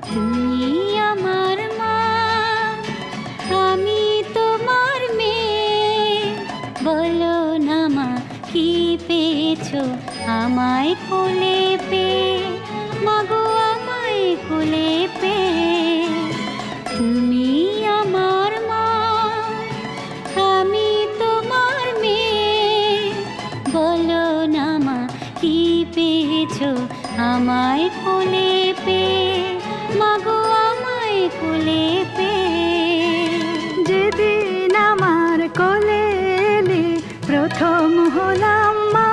তুমি আমার মা, আমি তোমার মেয়ে। বলো না মা, কি পেয়েছো আমায় কোলে পেয়ে? মাগো আমায় কোলে পেয়ে। তুমি আমার মা, আমি তোমার মেয়ে। বলো না মা, কি পেয়েছো আমায় কোলে পেয়ে? মাগো আমায় কোলে পেয়ে। যেদিন আমার কোলে এলে প্রথম হলাম মা,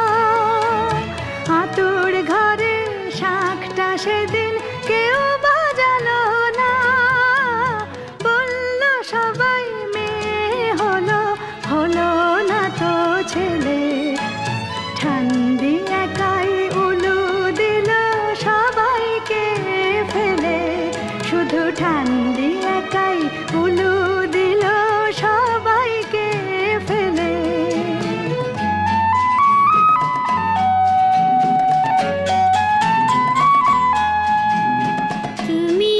আতুর ঘরে শাঁখটা সেদিন কেউ বাজালো না। বলল সবাই মেয়ে হলো, হলো না তো ছেলে। ঠান্ডি একাই উলু দিল সবাইকে ফেলে, শুধু ঠান্ডি একাই উলু দিল সবাইকে ফেলে। তুমি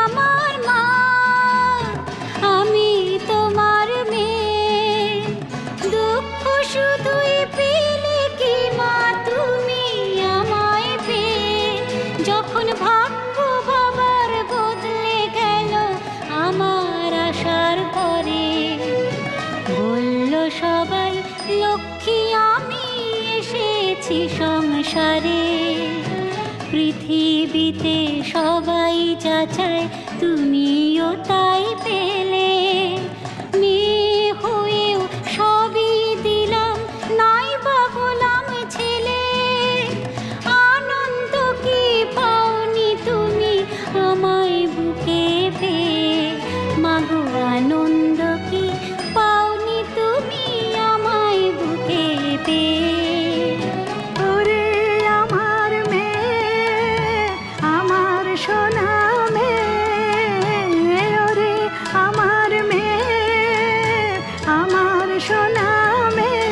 আমার মা, আমি তোমার মেয়ে। দুঃখ শুধুই পেলে কি মা তুমি আমায় পেয়ে? যখন ভাগ্য বাবার বদলে গেল আমার আশার পরে, বলল সবাই লক্ষ্মী আমি এসেছি সংসারে। পৃথিবীতে সবাই যা চায় তুমিও তাই পেলে। মেয়ে হয়েও সবই দিলাম, নাই বা গোলাম ছেলে। আনন্দ কি পাওনি তুমি আমায় বুকে পেয়ে? মাগো আনন্দ কি পাওনি তুমি আমায় বুকে পেয়ে? ওরে আমার মেয়ে, আমার সোনা মেয়ে। ওরে আমার মেয়ে, আমার সোনা মেয়ে।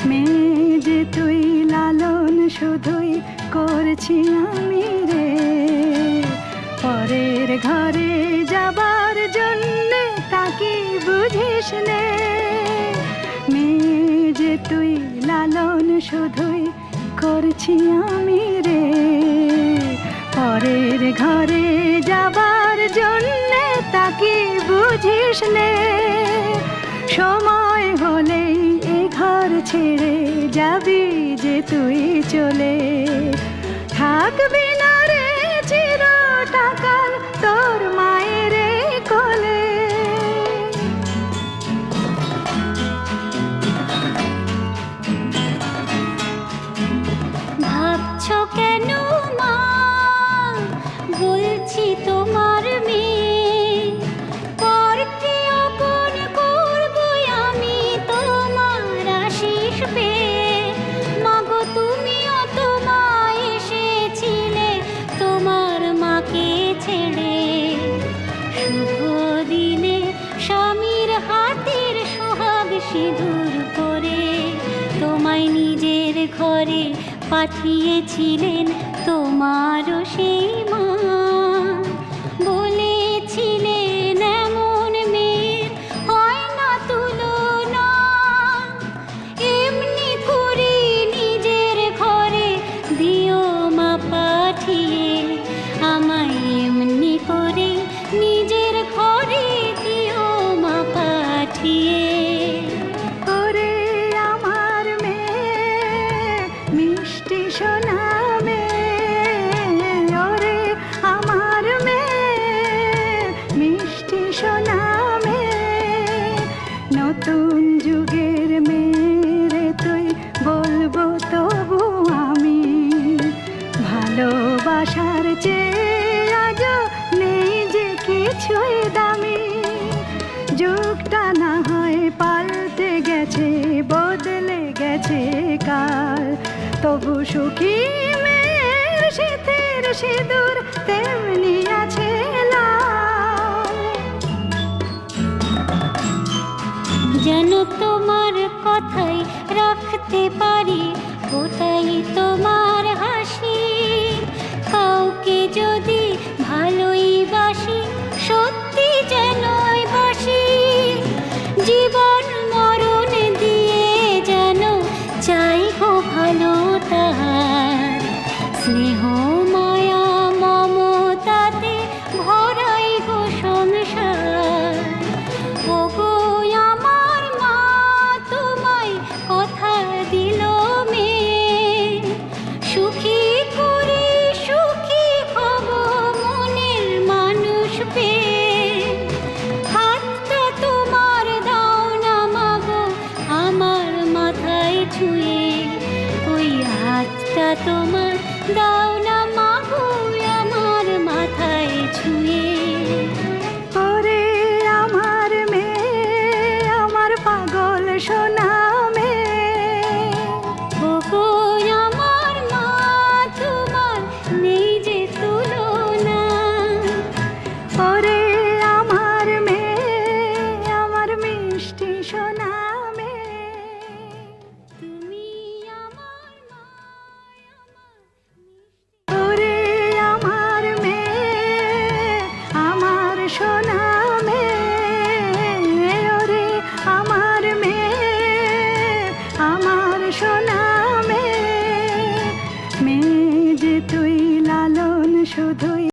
মেয়ে যে তুই লালন শুধুই করছি আমি রে। পরের ঘরে যাবার জন্য তাকে বুঝিস নে। মেয়ে যে তুই লালন শুধুই করছি আমি রে। পরের ঘরে যাবার জন্য তাকে বুঝিস নে। সময় হলেই এ ঘর ছেড়ে যাবি যে তুই চলে। থাকবি না রে চিরটাকাল তোর মায়ের কোলে। ভাবছো কেন মা, বলছি তোমার মেয়ে। পরকে আপন করবো আমি তোমার আশিস পেয়ে। মাগো তুমিও তো মা এসেছিলে তোমার মাকে ছেড়ে। শুভ দিনে স্বামীর হাতের সোহাগ সিঁদুর পরে তোমায় নিজের ঘরে পাঠিয়েছিলেন তোমারও সেই মা। বলেছিলেন এমন মেয়ের হয় না তুলনা। এমনি করে নিজের ঘরে দিও মা পাঠিয়ে। আমায় এমনি করে নিজের ঘরে দিও মা পাঠিয়ে। ওরে আমার মেয়ে, মিষ্টি সোনা মেয়ে। ওরে আমার মেয়ে, মিষ্টি সোনা মেয়ে। নতুন যুগের মেয়ে তুই বলবো তবু আমি। ভালোবাসার চেয়ে আজ নেই যে কিছুই দামি। যুগটা না হয় পাল্টে গেছে, বদলে গেছে কাল, তবু সুখী মেয়ের শীতের সিঁদুর তেমনি আছে লাল। যেন তোমার কথাই রাখতে পারি, ওটাই তোমার তাহার স্নেহ মায়া মমতাতে ভরাই গো সংসার। ওগো আমার মা তোমায় কথা দিল মেয়ে, সুখী করে সুখী হব মনের মানুষ পেয়ে। হাতটা তোমার দাও না মাগো আমার মাথায় ছুঁয়ে, ওই হাতটা তোমার দাও না